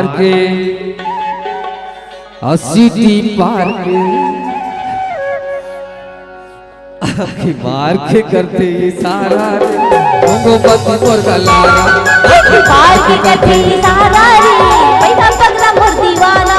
मार के सीटी पार के आखी मार के करते इशारा मोहब्बत मोर गलारा पार के करते इशारा रे पैसा पगला मोर दीवाना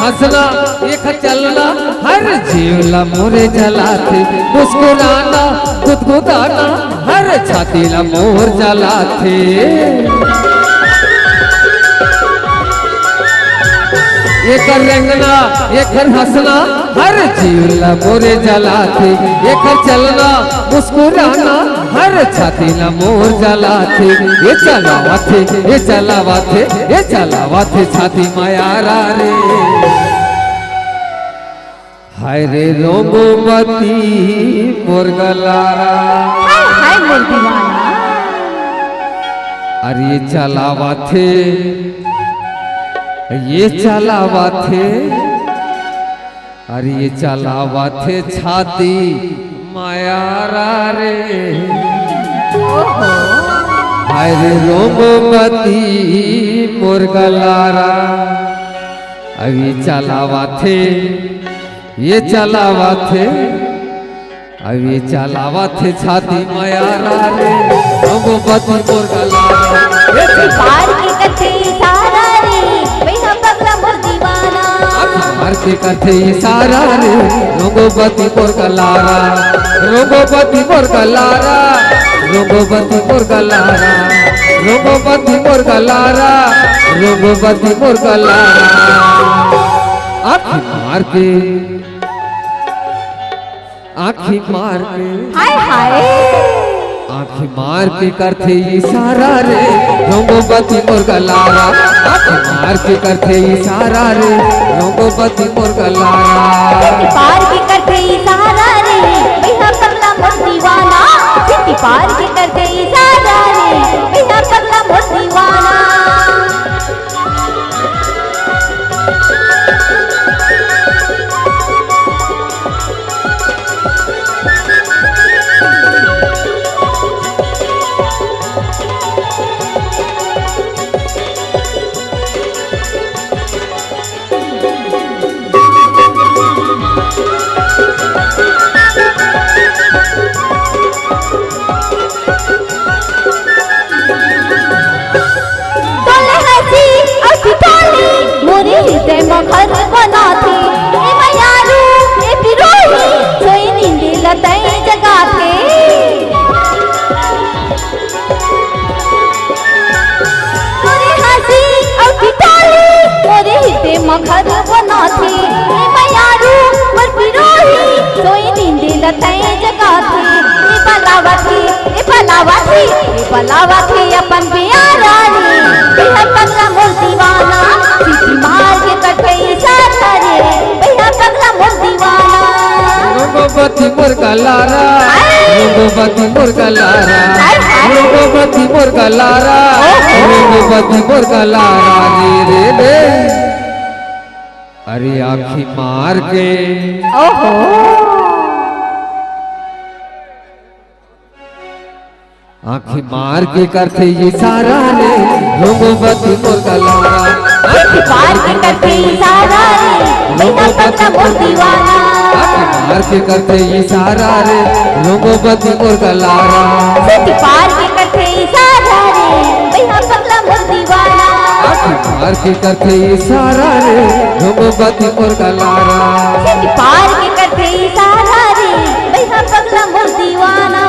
हंसना एक चलना हर जीवला मोरे जलाते मुस्कुराना गुदगुदाना हर छाती ला मोर जलाते एक रंगना एक हंसना हर जीवला मोरे जलाते एक चलना मुस्कुराना हर छाती ला मोर जलाते ये चलावाथे छाती मायारा रे हाय रे रोमवती मोर गलारा हाय मोर दीवाना अरे ये चलावाथे अरे ये चलावाथे छाती मायारा रे हाय रे रोमवती मोर गलारा अभी चलावाथे ये चलावाथे अभी चलावाथे छाती मायारा रे रोमवती मोर गलारा पार के करते इशारा रे पैसा पगला मोर दीवाना मार के करते इशारा रे रोमवती मोर गलारा रोमवती मोर गलारा रोमवती मोर गलारा रोमवती मोर गलारा रोमवती मोर गलारा आँखी मार के हाय हाय आँखी मार के करते इशारा रे रोमवती मोर गलारा आँखी मार के करते इशारा रे रोमवती मोर गलारा पार के करते इशारा रे पैसा पगला मोर दीवाना पार के करते इशारा रे पैसा पगला मोर दीवाना घर बना थे ए मयारू ए पिरोही सोई नींद लताई जगा थे मोरे हंसी और पिटाली मोरे हिते मगर बना थे ए मयारू और पिरोही सोई नींद लताई जगा थे ए बलावती अपन प्यारा रे बेहद पगला मोर दीवाना सीटी मार के करते इशारा रे बेहद पगला मोर दीवाना रोमवती मोर गलारा रोमवती मोर गलारा रोमवती मोर गलारा रोमवती मोर गलारा रे रे अरे आँखी मार के ओहो आँखी मार के करते इशारा रे रोमवती मोर गलारा आँखी मार के करते इशारा रे बेहद पगला मोर दीवाना आँखी मार के करते इशारा रे रोमवती मोर गलारा सीटी पार के करते इशारा रे बेहद पगला मोर दीवाना आँखी मार के करते इशारा रे रोमवती मोर गलारा सीटी पार के करते इशारा रे बेहद पगला मोर दीवाना।